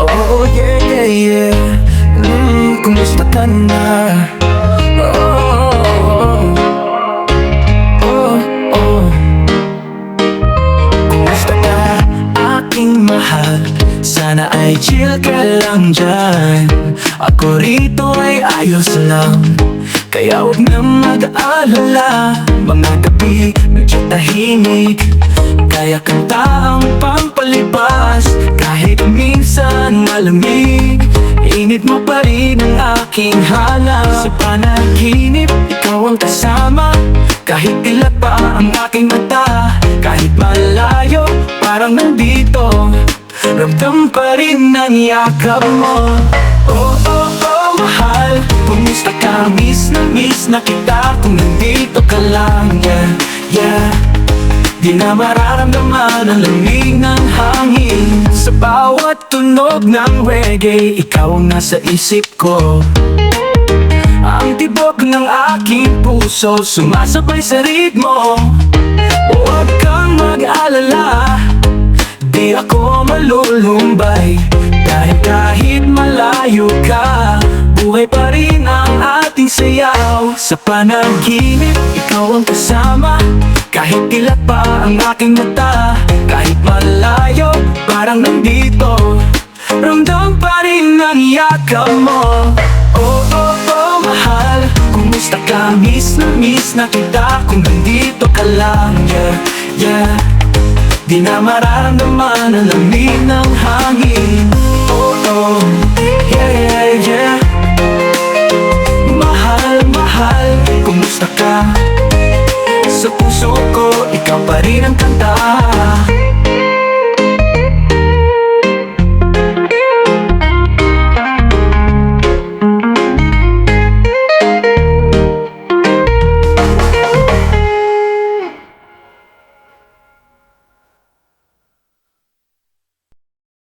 Oh yeah, yeah, yeah. Kumusta ka na? Oh, oh, oh, oh. Kumusta ka, aking mahal? Sana ay chill ka lang dyan. Ako rito ay ayos lang, kaya huwag na mag-aalala. Mga gabi nagtitahimik, kaya kanta ang pampalibas. Kahit minsan malamig, init mo pa rin ang aking hanap. Sa panaginip, ikaw ang kasama. Kahit dilat pa ang aking mata, kahit malayo, parang nandito. Ramdam pa rin ang yakap mo. Oh, oh, oh, mahal, kumusta ka? Miss na kita kung nandito ka lang. Yeah, yeah. Di na mararamdaman ang lamig ng hangin. Sa bawat tunog ng reggae, ikaw ang nasa isip ko. Ang tibok ng aking puso sumasabay sa ritmo. Huwag kang mag-alala, di ako malulumbay. Dahil kahit malayo ka, buhay pa rin ang ating sayaw. Sa panaginip, ikaw ang kasama. Kahit dilat pa ang aking mata, kahit malayo, parang nandito. Ramdam pa rin ang yakap mo. Oh, oh, oh, mahal, kumusta ka? Miss na kita kung nandito ka lang. Yeah, yeah. Di na mararamdaman ang lamig ng